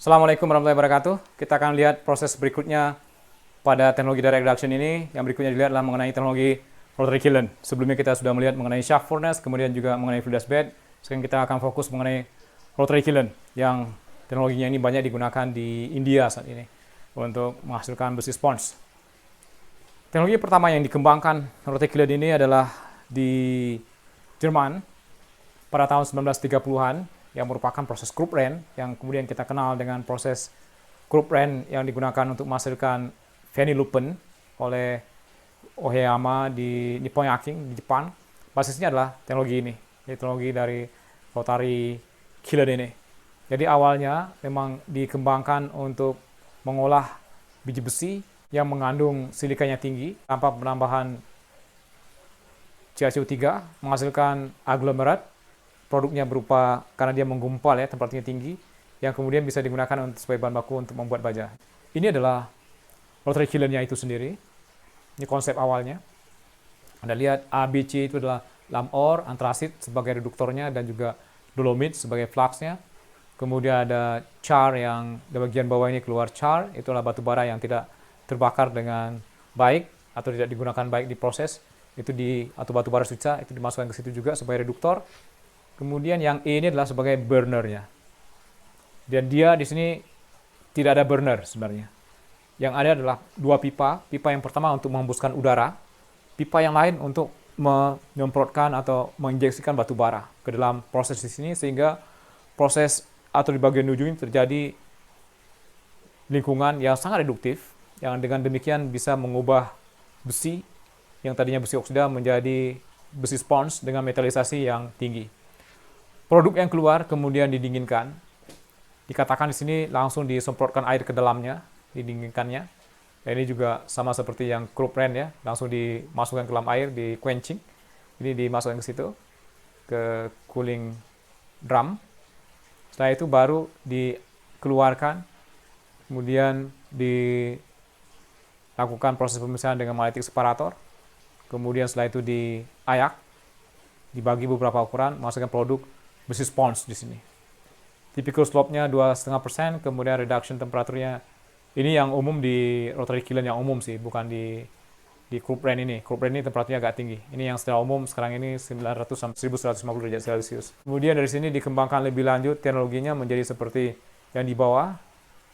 Assalamualaikum warahmatullahi wabarakatuh. Kita akan lihat proses berikutnya pada teknologi direct reduction ini. Yang berikutnya dilihat adalah mengenai teknologi rotary kiln. Sebelumnya kita sudah melihat mengenai shaft furnace, kemudian juga mengenai fluidized bed. Sekarang kita akan fokus mengenai rotary kiln yang teknologinya ini banyak digunakan di India saat ini untuk menghasilkan besi sponge. Teknologi pertama yang dikembangkan rotary kiln ini adalah di Jerman pada tahun 1930-an, yang merupakan proses Krupp-Rehn yang kemudian kita kenal dengan proses Krupp-Rehn yang digunakan untuk menghasilkan Phenylupen oleh Ohiyama di Nippon Yakin di Jepang. Basisnya adalah teknologi ini, teknologi dari rotary kiln ini. Jadi awalnya memang dikembangkan untuk mengolah biji besi yang mengandung silikanya tinggi tanpa penambahan CaCO3, menghasilkan aglomerat. Produknya berupa, karena dia menggumpal ya, temperaturnya tinggi, yang kemudian bisa digunakan sebagai bahan baku untuk membuat baja. Ini adalah rotary kiln-nya itu sendiri. Ini konsep awalnya. Anda lihat ABC itu adalah lam ore, antrasit sebagai reduktornya, dan juga dolomit sebagai fluxnya. Kemudian ada char yang di bagian bawah ini keluar char, itu adalah batu bara yang tidak terbakar dengan baik atau tidak digunakan baik di proses. Itu atau batu bara sisa itu dimasukkan ke situ juga sebagai reduktor. Kemudian yang E ini adalah sebagai burnernya. Dan dia di sini tidak ada burner sebenarnya. Yang ada adalah dua pipa. Pipa yang pertama untuk menghembuskan udara. Pipa yang lain untuk menyemprotkan atau menginjeksikan batu bara ke dalam proses di sini, sehingga proses atau di bagian ujung terjadi lingkungan yang sangat reduktif, yang dengan demikian bisa mengubah besi yang tadinya besi oksida menjadi besi sponge dengan metalisasi yang tinggi. Produk yang keluar kemudian didinginkan. Dikatakan di sini langsung disemprotkan air ke dalamnya, didinginkannya. Dan ini juga sama seperti yang Krupp-Rehn ya, langsung dimasukkan ke dalam air, di quenching. Ini dimasukkan ke situ, ke cooling drum. Setelah itu baru dikeluarkan, kemudian dilakukan proses pemisahan dengan magnetic separator. Kemudian setelah itu diayak, dibagi beberapa ukuran, masukkan produk besi sponge di sini. Typical slope-nya 2,5%, kemudian reduction temperaturnya ini yang umum di rotary kiln yang umum sih, bukan di Krupp-Rehn ini. Krupp-Rehn ini temperaturnya agak tinggi. Ini yang secara umum sekarang ini 900 sampai 1150 derajat Celcius. Kemudian dari sini dikembangkan lebih lanjut teknologinya menjadi seperti yang di bawah.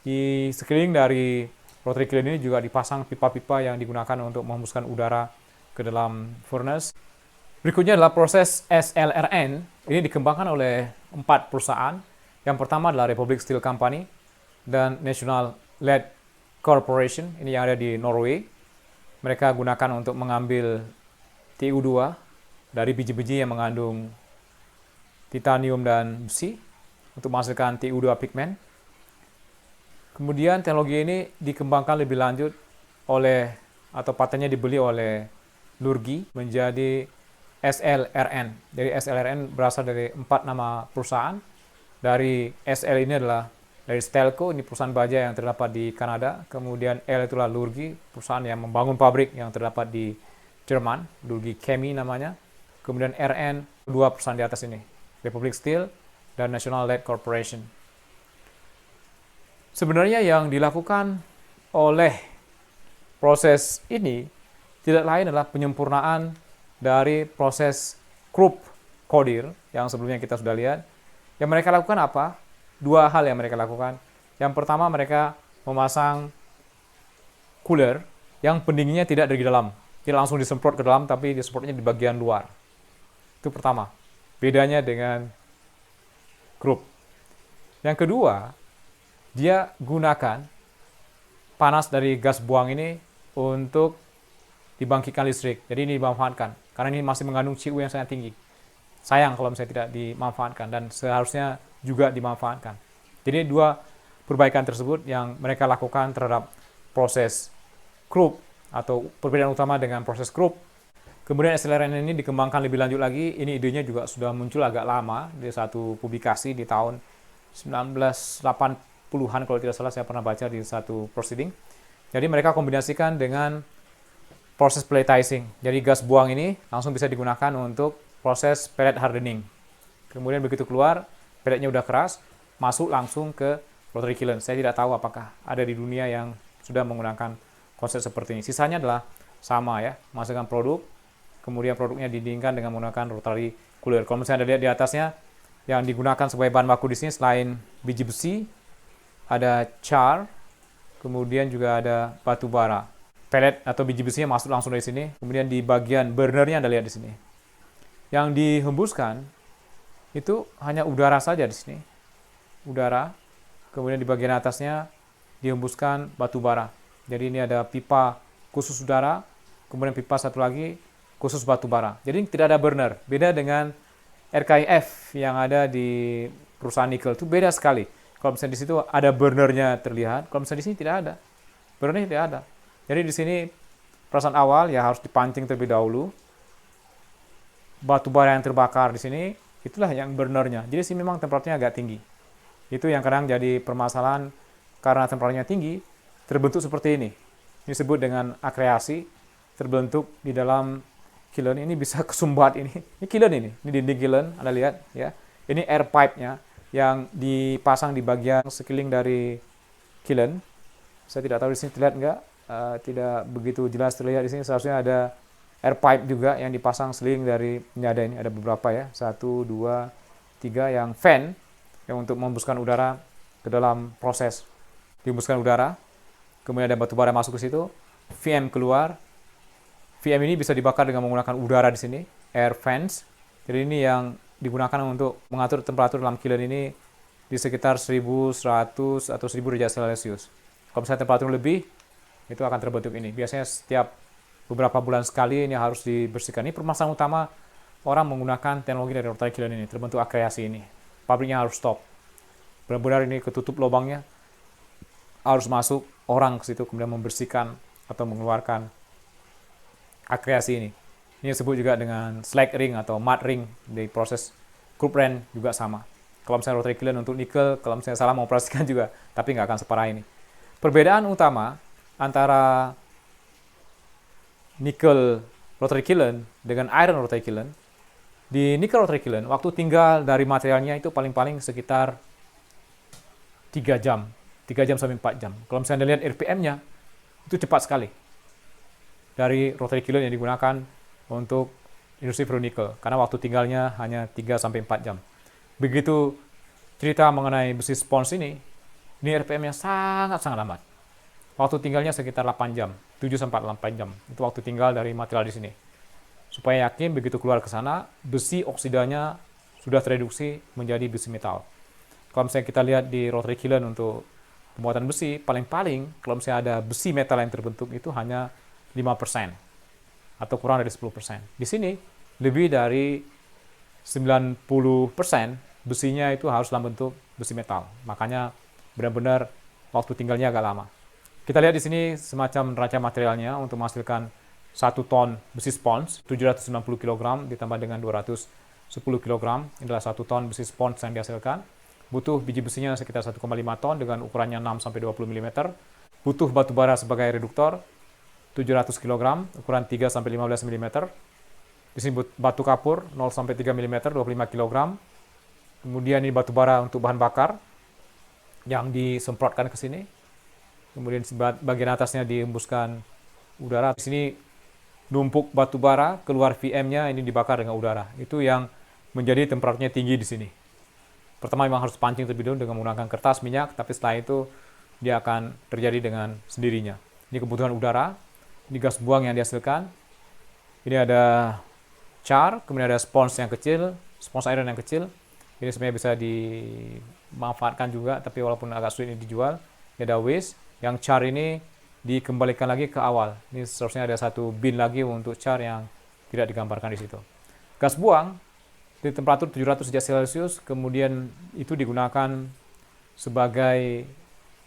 Di sekeliling dari rotary kiln ini juga dipasang pipa-pipa yang digunakan untuk menghembuskan udara ke dalam furnace. Berikutnya adalah proses SLRN. Ini dikembangkan oleh 4 perusahaan. Yang pertama adalah Republic Steel Company dan National Lead Corporation. Ini yang ada di Norway. Mereka gunakan untuk mengambil TiO2 dari biji-biji yang mengandung titanium dan besi untuk menghasilkan TiO2 pigment. Kemudian teknologi ini dikembangkan lebih lanjut atau patennya dibeli oleh Lurgi menjadi SLRN. Jadi SLRN berasal dari 4 nama perusahaan. Dari SL ini adalah dari Stelco, ini perusahaan baja yang terdapat di Kanada. Kemudian L itulah Lurgi, perusahaan yang membangun pabrik yang terdapat di Jerman, Lurgi Chemie namanya. Kemudian RN, 2 perusahaan di atas ini, Republic Steel dan National Lead Corporation. Sebenarnya yang dilakukan oleh proses ini tidak lain adalah penyempurnaan dari proses Krupp-Kodir yang sebelumnya kita sudah lihat. Yang mereka lakukan apa? 2 hal yang mereka lakukan. Yang pertama, mereka memasang cooler yang pendinginnya tidak dari dalam. Tidak langsung disemprot ke dalam, tapi disemprotnya di bagian luar. Itu pertama. Bedanya dengan Krupp. Yang kedua, dia gunakan panas dari gas buang ini untuk dibangkitkan listrik. Jadi ini dimanfaatkan. Karena ini masih mengandung Cu yang sangat tinggi. Sayang kalau misalnya tidak dimanfaatkan, dan seharusnya juga dimanfaatkan. Jadi 2 perbaikan tersebut yang mereka lakukan terhadap proses Krupp, atau perbedaan utama dengan proses Krupp. Kemudian SLRN ini dikembangkan lebih lanjut lagi. Ini idenya juga sudah muncul agak lama di satu publikasi di tahun 1980-an kalau tidak salah, saya pernah baca di satu proceeding. Jadi mereka kombinasikan dengan proses pelletizing. Jadi gas buang ini langsung bisa digunakan untuk proses pellet hardening. Kemudian begitu keluar, pelletnya udah keras, masuk langsung ke rotary kiln. Saya tidak tahu apakah ada di dunia yang sudah menggunakan konsep seperti ini. Sisanya adalah sama ya, masukkan produk, kemudian produknya didinginkan dengan menggunakan rotary cooler. Kalau misalnya Anda lihat di atasnya, yang digunakan sebagai bahan baku di sini selain biji besi, ada char, kemudian juga ada batu bara. Pellet atau biji besinya masuk langsung dari sini, kemudian di bagian burnernya Anda lihat di sini. Yang dihembuskan itu hanya udara saja di sini. Udara, kemudian di bagian atasnya dihembuskan batu bara. Jadi ini ada pipa khusus udara, kemudian pipa satu lagi khusus batu bara. Jadi tidak ada burner. Beda dengan RKIF yang ada di perusahaan nikel, itu beda sekali. Kalau misalnya di situ ada burnernya terlihat, kalau misalnya di sini tidak ada. Burnernya tidak ada. Jadi di sini perasaan awal ya harus dipancing terlebih dahulu. Batu bara yang terbakar di sini, itulah yang burnernya. Jadi sini memang temperaturnya agak tinggi. Itu yang kadang jadi permasalahan karena temperaturnya tinggi, terbentuk seperti ini. Ini disebut dengan akreasi, terbentuk di dalam kiln. Ini bisa kesumbat ini. Ini kiln ini dinding kiln, Anda lihat ya. Ini air pipe-nya yang dipasang di bagian sekeliling dari kiln. Saya tidak tahu di sini terlihat enggak, tidak begitu jelas terlihat di sini. Seharusnya ada air pipe juga yang dipasang seliling dari ini ada beberapa ya, 1, 2, 3 yang fan yang untuk menghembuskan udara ke dalam proses dihembuskan udara. Kemudian ada batu bara masuk ke situ, VM keluar. VM ini bisa dibakar dengan menggunakan udara di sini, air fans. Jadi ini yang digunakan untuk mengatur temperatur dalam kiln ini di sekitar 1100 atau 1000 derajat Celcius. Kalau misalnya temperatur lebih, itu akan terbentuk ini. Biasanya setiap beberapa bulan sekali ini harus dibersihkan. Ini permasalahan utama orang menggunakan teknologi dari rotary kiln ini, terbentuk akreasi ini. Pabriknya harus stop. Benar-benar ini ketutup lubangnya, harus masuk orang ke situ kemudian membersihkan atau mengeluarkan akreasi ini. Ini disebut juga dengan slag ring atau mud ring di proses crude run juga sama. Kalau misalnya rotary kiln untuk nikel, kalau misalnya salah mengoperasikan juga, tapi nggak akan separah ini. Perbedaan utama antara nickel rotary kiln dengan iron rotary kiln, di nickel rotary kiln, waktu tinggal dari materialnya itu paling-paling sekitar 3 jam sampai 4 jam. Kalau misalnya Anda lihat RPM-nya, itu cepat sekali dari rotary kiln yang digunakan untuk industri ferronikel, karena waktu tinggalnya hanya 3 sampai 4 jam. Begitu cerita mengenai besi spons ini RPM-nya sangat-sangat lambat. Waktu tinggalnya sekitar 8 jam, 7 sampai 8 jam. Itu waktu tinggal dari material di sini. Supaya yakin begitu keluar ke sana, besi oksidanya sudah tereduksi menjadi besi metal. Kalau misalnya kita lihat di rotary kiln untuk pembuatan besi, paling-paling kalau misalnya ada besi metal yang terbentuk itu hanya 5% atau kurang dari 10%. Di sini lebih dari 90% besinya itu harus dalam bentuk besi metal. Makanya benar-benar waktu tinggalnya agak lama. Kita lihat di sini semacam neraca materialnya untuk menghasilkan 1 ton besi spons, 790 kg ditambah dengan 210 kg. Ini adalah 1 ton besi spons yang dihasilkan. Butuh biji besinya sekitar 1,5 ton dengan ukurannya 6 sampai 20 mm. Butuh batu bara sebagai reduktor 700 kg, ukuran 3 sampai 15 mm. Di sini batu kapur 0 sampai 3 mm, 25 kg. Kemudian ini batu bara untuk bahan bakar yang disemprotkan ke sini. Kemudian bagian atasnya dihembuskan udara. Di sini numpuk batu bara, keluar VM-nya ini dibakar dengan udara. Itu yang menjadi temperaturnya tinggi di sini. Pertama memang harus pancing terlebih dahulu dengan menggunakan kertas minyak, tapi setelah itu dia akan terjadi dengan sendirinya. Ini kebutuhan udara, ini gas buang yang dihasilkan. Ini ada char, kemudian ada spons yang kecil, spons iron yang kecil. Ini sebenarnya bisa dimanfaatkan juga, tapi walaupun agak sulit ini dijual. Ini ada waste, yang char ini dikembalikan lagi ke awal. Ini seharusnya ada 1 bin lagi untuk char yang tidak digambarkan di situ. Gas buang di temperatur 700 derajat Celcius, kemudian itu digunakan sebagai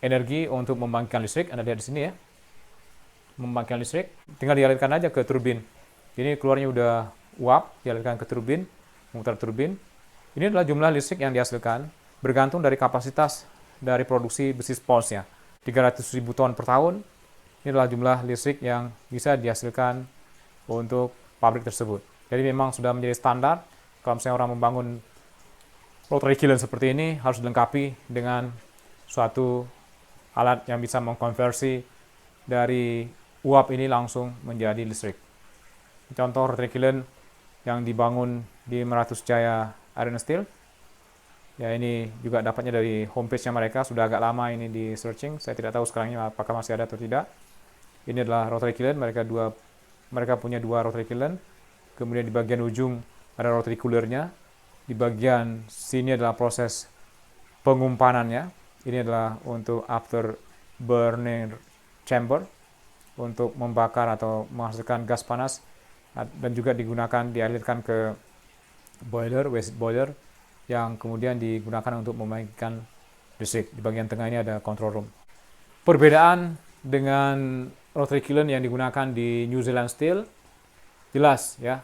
energi untuk membangkitkan listrik. Anda lihat di sini ya, membangkitkan listrik, tinggal dialirkan aja ke turbin. Ini keluarnya udah uap, dialirkan ke turbin, memutar turbin. Ini adalah jumlah listrik yang dihasilkan, bergantung dari kapasitas dari produksi besi sponsnya. 300.000 ton per tahun, ini adalah jumlah listrik yang bisa dihasilkan untuk pabrik tersebut. Jadi memang sudah menjadi standar, kalau misalnya orang membangun rotary kiln seperti ini, harus dilengkapi dengan suatu alat yang bisa mengkonversi dari uap ini langsung menjadi listrik. Contoh rotary kiln yang dibangun di Meratus Jaya Iron and Steel. Ya, ini juga dapatnya dari homepage-nya mereka, sudah agak lama ini di searching. Saya tidak tahu sekarang ini apakah masih ada atau tidak. Ini adalah rotary kiln, mereka punya dua rotary kiln. Kemudian di bagian ujung ada rotary cooler-nya. Di bagian sini adalah proses pengumpanannya. Ini adalah untuk after burner chamber, untuk membakar atau menghasilkan gas panas, dan juga dialirkan ke boiler, waste boiler, yang kemudian digunakan untuk memainkan listrik. Di bagian tengah ini ada control room. Perbedaan dengan rotary kiln yang digunakan di New Zealand Steel jelas ya.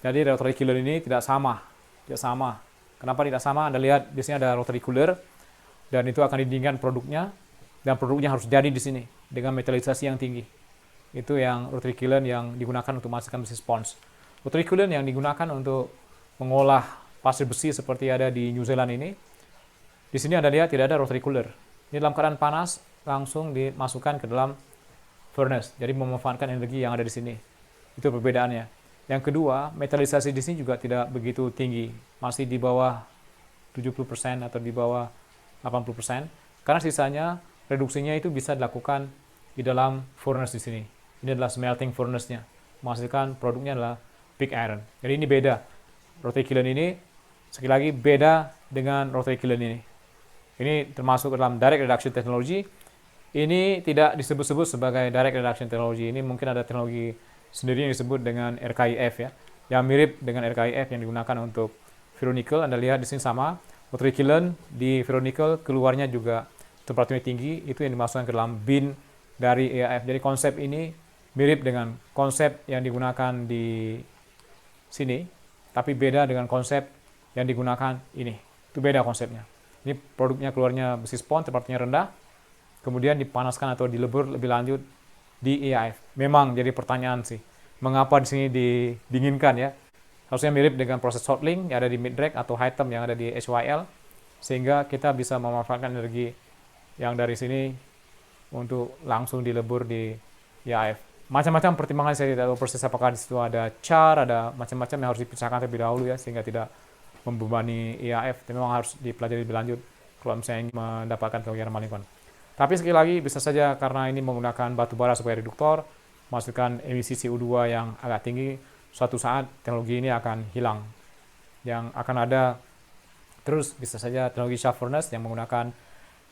Jadi rotary kiln ini tidak sama. Kenapa tidak sama? Anda lihat di sini ada rotary cooler dan itu akan didinginkan produknya, dan produknya harus jadi di sini dengan metalisasi yang tinggi. Itu yang rotary kiln yang digunakan untuk menghasilkan besi spons. Rotary kiln yang digunakan untuk mengolah pasir besi seperti ada di New Zealand ini, di sini Anda lihat tidak ada rotary cooler. Ini dalam keadaan panas langsung dimasukkan ke dalam furnace, jadi memanfaatkan energi yang ada di sini. Itu perbedaannya. Yang kedua, metalisasi di sini juga tidak begitu tinggi, masih di bawah 70% atau di bawah 80%, karena sisanya reduksinya itu bisa dilakukan di dalam furnace di sini. Ini adalah smelting furnace-nya, menghasilkan produknya adalah pig iron. Jadi ini beda. Rotary kiln ini sekali lagi beda dengan rotary kiln ini. Ini termasuk dalam direct reduction technology. Ini tidak disebut-sebut sebagai direct reduction technology. Ini mungkin ada teknologi sendiri yang disebut dengan RKIF ya, yang mirip dengan RKIF yang digunakan untuk ferronickel. Anda lihat di sini sama. Rotary kiln di ferronickel keluarnya juga temperaturnya tinggi. Itu yang dimasukkan ke dalam bin dari EAF. Jadi konsep ini mirip dengan konsep yang digunakan di sini, tapi beda dengan konsep yang digunakan ini. Itu beda konsepnya. Ini produknya keluarnya besi spons, temperaturnya rendah, kemudian dipanaskan atau dilebur lebih lanjut di EAF. Memang jadi pertanyaan sih, mengapa di sini didinginkan ya? Harusnya mirip dengan proses hot link yang ada di mid drag atau high temp yang ada di HYL, sehingga kita bisa memanfaatkan energi yang dari sini untuk langsung dilebur di EAF. Macam-macam pertimbangan, saya tidak tahu persis apakah di situ ada char, ada macam-macam yang harus dipisahkan terlebih dahulu ya, sehingga tidak membebani EAF. Memang harus dipelajari lebih lanjut kalau misalnya ingin mendapatkan teknologi ramah lingkungan. Tapi sekali lagi bisa saja karena ini menggunakan batu bara sebagai reduktor, menghasilkan emisi CO2 yang agak tinggi, suatu saat teknologi ini akan hilang. Yang akan ada terus bisa saja teknologi shaft furnace yang menggunakan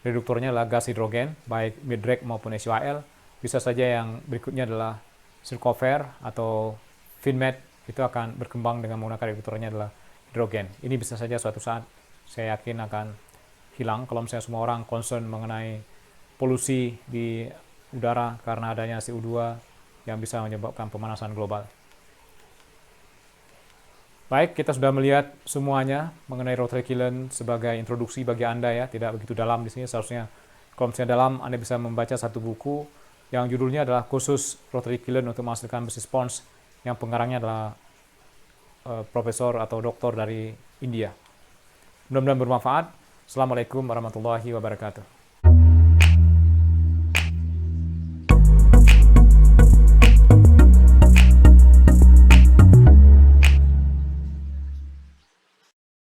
reduktornya adalah gas hidrogen, baik mid drag maupun HYL. Bisa saja yang berikutnya adalah Circover atau Finmet, itu akan berkembang dengan menggunakan reduktornya adalah hidrogen. Ini bisa saja suatu saat saya yakin akan hilang kalau misalnya semua orang concern mengenai polusi di udara karena adanya CO2 yang bisa menyebabkan pemanasan global. Baik, kita sudah melihat semuanya mengenai rotary kiln sebagai introduksi bagi Anda ya, tidak begitu dalam di sini. Seharusnya kalau misalnya dalam, Anda bisa membaca satu buku yang judulnya adalah khusus rotary kiln untuk menghasilkan besi spons, yang pengarangnya adalah profesor atau doktor dari India. Mudah-mudahan bermanfaat. Assalamualaikum warahmatullahi wabarakatuh.